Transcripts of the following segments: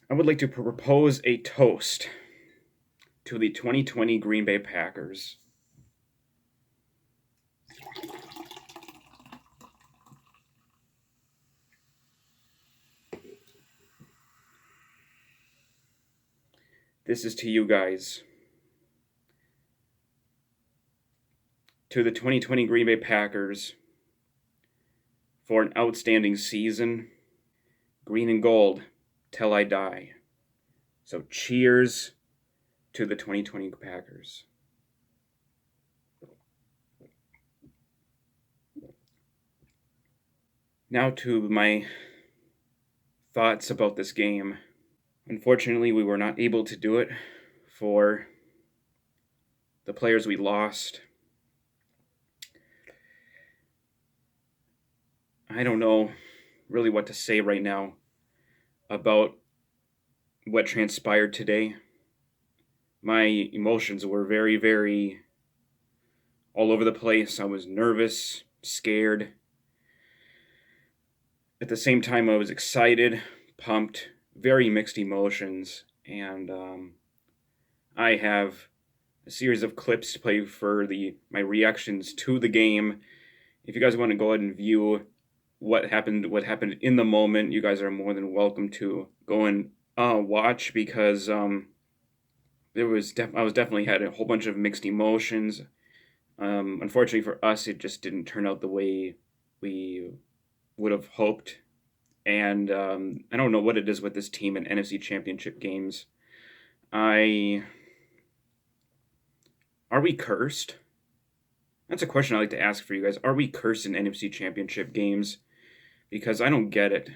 I would like to propose a toast to the 2020 Green Bay Packers. This is to you guys. To the 2020 Green Bay Packers for an outstanding season. Green and gold till I die. So cheers to the 2020 Packers. Now to my thoughts about this game. Unfortunately, we were not able to do it for the players we lost. I don't know really what to say right now about what transpired today. My emotions were very, very all over the place. I was nervous, scared. At the same time, I was excited, pumped, very mixed emotions. And I have a series of clips to play for my reactions to the game. If you guys want to go ahead and view what happened in the moment, you guys are more than welcome to go and watch, because I was definitely had a whole bunch of mixed emotions. Unfortunately for us, it just didn't turn out the way we would have hoped. And I don't know what it is with this team in NFC Championship games. Are we cursed? That's a question I like to ask for you guys. Are we cursed in NFC Championship games? Because I don't get it.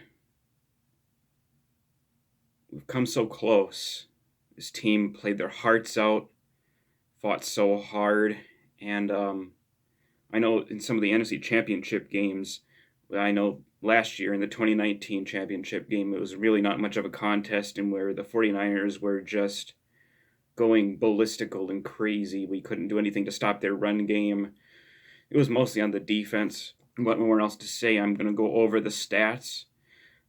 We've come so close. This team played their hearts out, fought so hard, and I know in some of the NFC Championship games, I know last year in the 2019 championship game, it was really not much of a contest, and where the 49ers were just going ballistical and crazy. We couldn't do anything to stop their run game. It was mostly on the defense. What more else to say? I'm going to go over the stats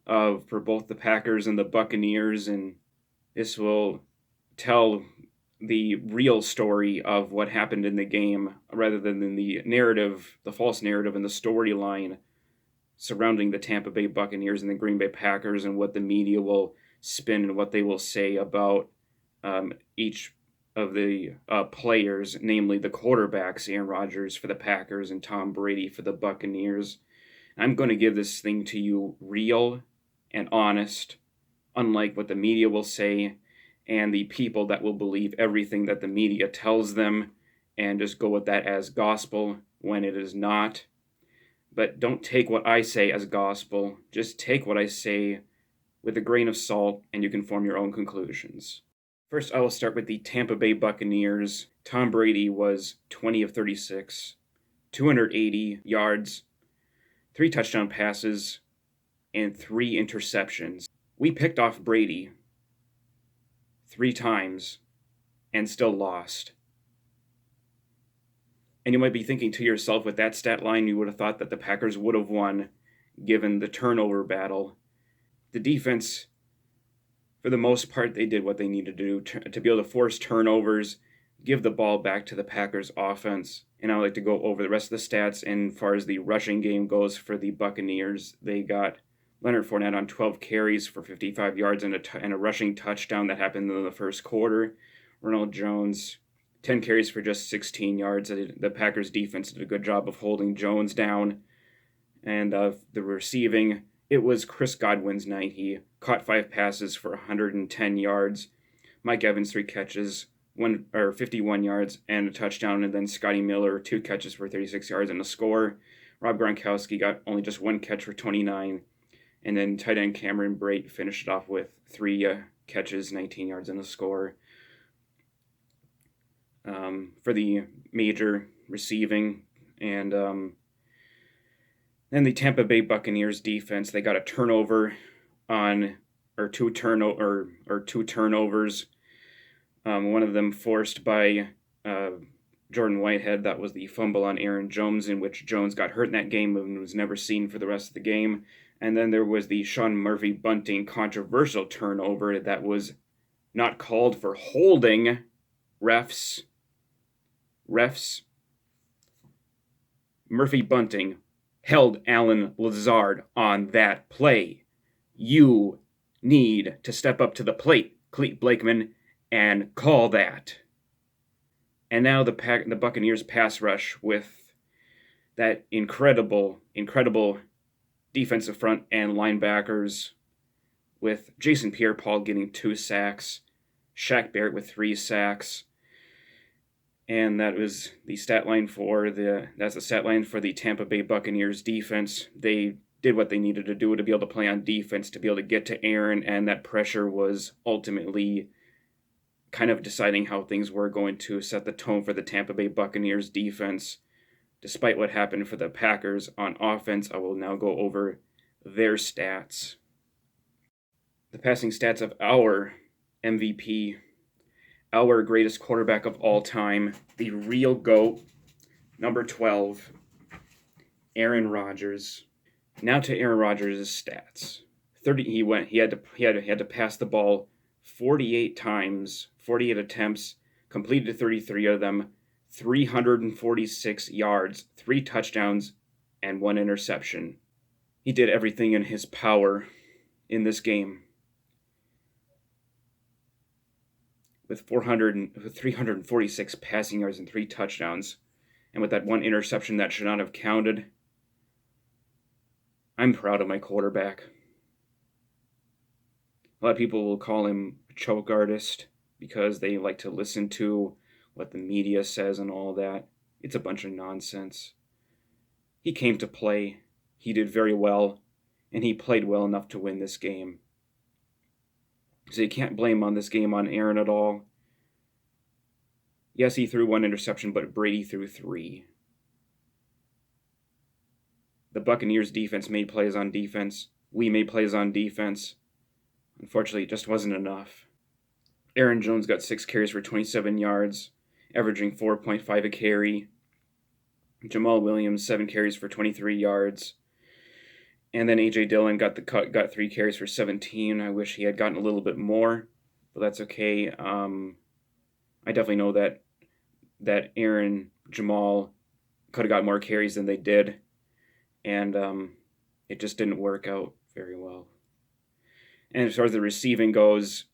for both the Packers and the Buccaneers, and this will tell the real story of what happened in the game, rather than in the narrative, the false narrative and the storyline surrounding the Tampa Bay Buccaneers and the Green Bay Packers, and what the media will spin and what they will say about each of the players, namely the quarterbacks, Aaron Rodgers for the Packers and Tom Brady for the Buccaneers. I'm going to give this thing to you real and honest, unlike what the media will say and the people that will believe everything that the media tells them and just go with that as gospel when it is not. But don't take what I say as gospel. Just take what I say with a grain of salt, and you can form your own conclusions. First, I will start with the Tampa Bay Buccaneers. Tom Brady was 20 of 36, 280 yards, 3 touchdown passes, and 3 interceptions. We picked off Brady 3 times and still lost. And you might be thinking to yourself, with that stat line, you would have thought that the Packers would have won, given the turnover battle. The defense, for the most part, they did what they needed to do to be able to force turnovers, give the ball back to the Packers offense. And I would like to go over the rest of the stats. And as far as the rushing game goes for the Buccaneers, they got Leonard Fournette on 12 carries for 55 yards and a rushing touchdown that happened in the first quarter. Ronald Jones, 10 carries for just 16 yards. The Packers defense did a good job of holding Jones down. And the receiving, it was Chris Godwin's night. He caught 5 passes for 110 yards. Mike Evans, 3 catches, 51 yards and a touchdown. And then Scotty Miller, 2 catches for 36 yards and a score. Rob Gronkowski got only just 1 catch for 29. And then tight end Cameron Brate finished it off with 3 catches, 19 yards and a score. For the major receiving. And then the Tampa Bay Buccaneers defense, they got a turnover two turnovers. One of them forced by Jordan Whitehead. That was the fumble on Aaron Jones, in which Jones got hurt in that game and was never seen for the rest of the game. And then there was the Sean Murphy Bunting controversial turnover that was not called for holding. Refs. Murphy Bunting held Allen Lazard on that play. You need to step up to the plate, Clete Blakeman, and call that. And now the Buccaneers pass rush with that incredible defensive front and linebackers, with Jason Pierre-Paul getting 2 sacks, Shaq Barrett with 3 sacks, and that was the stat line that's the stat line for the Tampa Bay Buccaneers defense. They did what they needed to do to be able to play on defense, to be able to get to Aaron, and that pressure was ultimately kind of deciding how things were going to set the tone for the Tampa Bay Buccaneers defense. Despite what happened for the Packers on offense, I will now go over their stats. The passing stats of our MVP, our greatest quarterback of all time, the real GOAT, number 12, Aaron Rodgers. Now to Aaron Rodgers' stats. He had to pass the ball 48 times, 48 attempts, completed 33 of them, 346 yards, 3 touchdowns, and 1 interception. He did everything in his power in this game. With 346 passing yards and 3 touchdowns, and with that 1 interception that should not have counted, I'm proud of my quarterback. A lot of people will call him a choke artist because they like to listen to what the media says and all that. It's a bunch of nonsense. He came to play, he did very well, and he played well enough to win this game. So you can't blame on this game on Aaron at all. Yes, he threw 1 interception, but Brady threw 3. The Buccaneers defense made plays on defense. We made plays on defense. Unfortunately, it just wasn't enough. Aaron Jones got 6 carries for 27 yards, averaging 4.5 a carry. Jamal Williams, 7 carries for 23 yards. And then A.J. Dillon got 3 carries for 17. I wish he had gotten a little bit more, but that's okay. I definitely know that Aaron, Jamal could have got more carries than they did, and it just didn't work out very well. And as far as the receiving goes,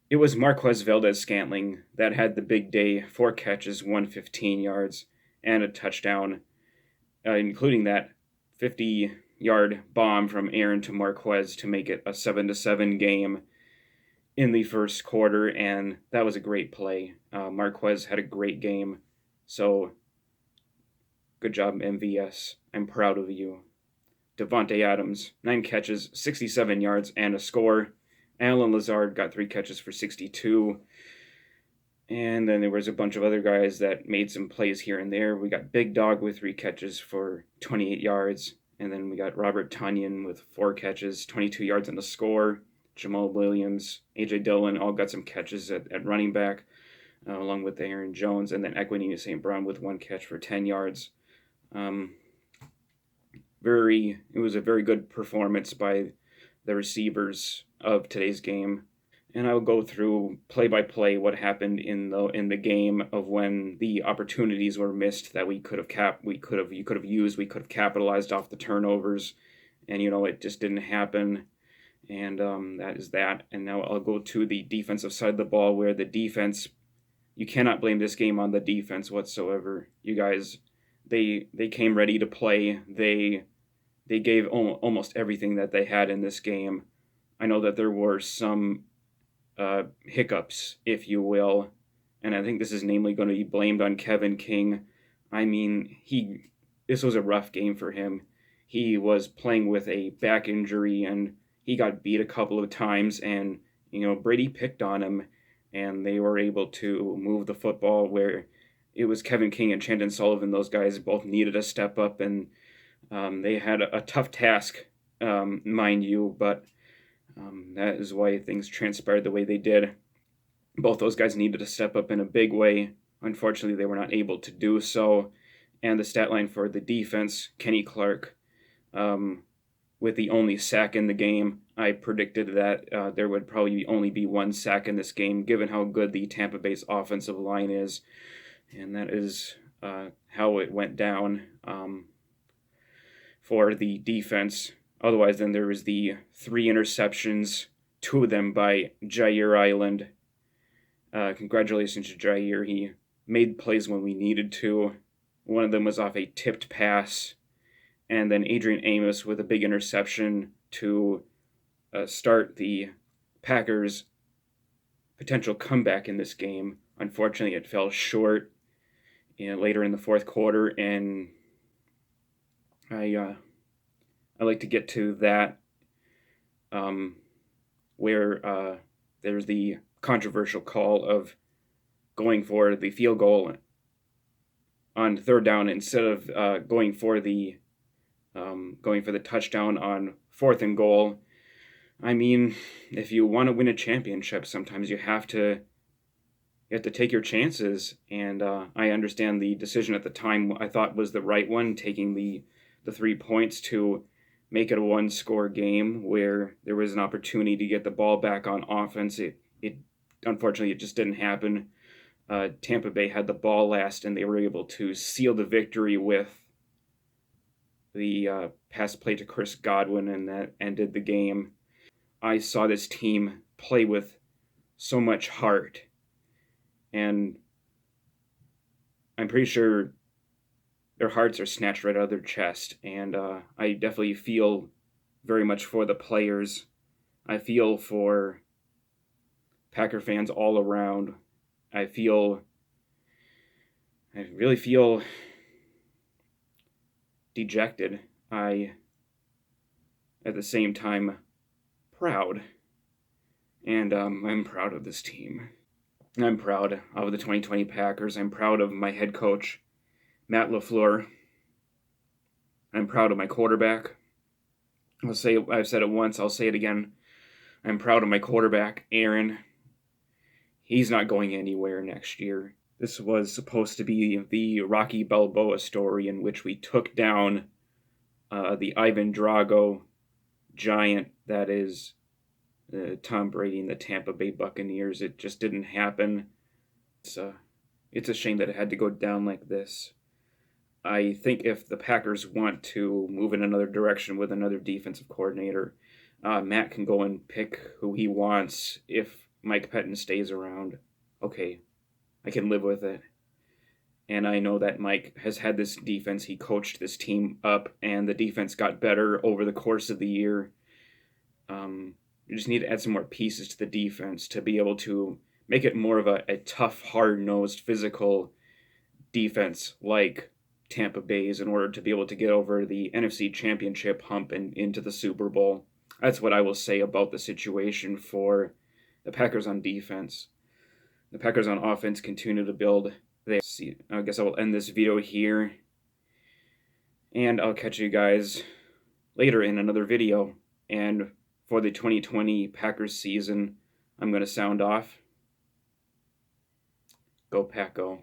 it was Marquez Valdez-Scantling that had the big day, 4 catches, 115 yards, and a touchdown, including that 50-yard bomb from Aaron to Marquez to make it a 7-7 game in the first quarter, and that was a great play. Marquez had a great game, so good job, MVS. I'm proud of you. Devonte Adams, 9 catches, 67 yards, and a score. Allen Lazard got 3 catches for 62. And then there was a bunch of other guys that made some plays here and there. We got Big Dog with 3 catches for 28 yards. And then we got Robert Tonyan with 4 catches, 22 yards, and a score. Jamal Williams, A.J. Dillon all got some catches at running back, along with Aaron Jones. And then Equinemius St. Brown with 1 catch for 10 yards. It was a very good performance by the receivers of today's game, and I will go through play by play what happened in the game of when the opportunities were missed that we could have capitalized off the turnovers, and it just didn't happen, and that is that. And now I'll go to the defensive side of the ball, where the defense, you cannot blame this game on the defense whatsoever. You guys, they came ready to play. They gave almost everything that they had in this game. I know that there were some hiccups, if you will, and I think this is namely going to be blamed on Kevin King. I mean, this was a rough game for him. He was playing with a back injury, and he got beat a couple of times, and Brady picked on him, and they were able to move the football, where it was Kevin King and Chandon Sullivan. Those guys both needed to step up, and they had a tough task, mind you, but that is why things transpired the way they did. Both those guys needed to step up in a big way. Unfortunately, they were not able to do so. And the stat line for the defense, Kenny Clark, with with the only sack in the game. I predicted that there would probably only be one sack in this game, given how good the Tampa Bay's offensive line is. And that is how it went down for the defense. Otherwise, then there was the 3 interceptions, 2 of them by Jair Island. Congratulations to Jair. He made plays when we needed to. One of them was off a tipped pass. And then Adrian Amos with a big interception to start the Packers' potential comeback in this game. Unfortunately, it fell short later in the fourth quarter, and I like to get to that where there's the controversial call of going for the field goal on third down instead of going for the touchdown on fourth and goal. I mean, if you want to win a championship, sometimes you have to take your chances, and I understand the decision at the time I thought was the right one, taking the 3 points to make it a 1-score game where there was an opportunity to get the ball back on offense. It unfortunately, it just didn't happen. Tampa Bay had the ball last, and they were able to seal the victory with the pass play to Chris Godwin, and that ended the game. I saw this team play with so much heart, and I'm pretty sure their hearts are snatched right out of their chest, and I definitely feel very much for the players. I feel for Packer fans all around. I really feel dejected. At the same time, proud. And I'm proud of this team. I'm proud of the 2020 Packers. I'm proud of my head coach, Matt LaFleur. I'm proud of my quarterback. I've said it once, I'll say it again. I'm proud of my quarterback, Aaron. He's not going anywhere next year. This was supposed to be the Rocky Balboa story in which we took down the Ivan Drago giant that is Tom Brady and the Tampa Bay Buccaneers. It just didn't happen. It's a shame that it had to go down like this. I think if the Packers want to move in another direction with another defensive coordinator, Matt can go and pick who he wants. If Mike Pettin stays around, okay, I can live with it. And I know that Mike has had this defense. He coached this team up, and the defense got better over the course of the year. You just need to add some more pieces to the defense to be able to make it more of a tough, hard-nosed, physical defense like Tampa Bay's in order to be able to get over the NFC Championship hump and into the Super Bowl. That's what I will say about the situation for the Packers on defense. The Packers on offense continue to build. I guess I will end this video here, and I'll catch you guys later in another video. And for the 2020 Packers season, I'm going to sound off. Go Pack Go.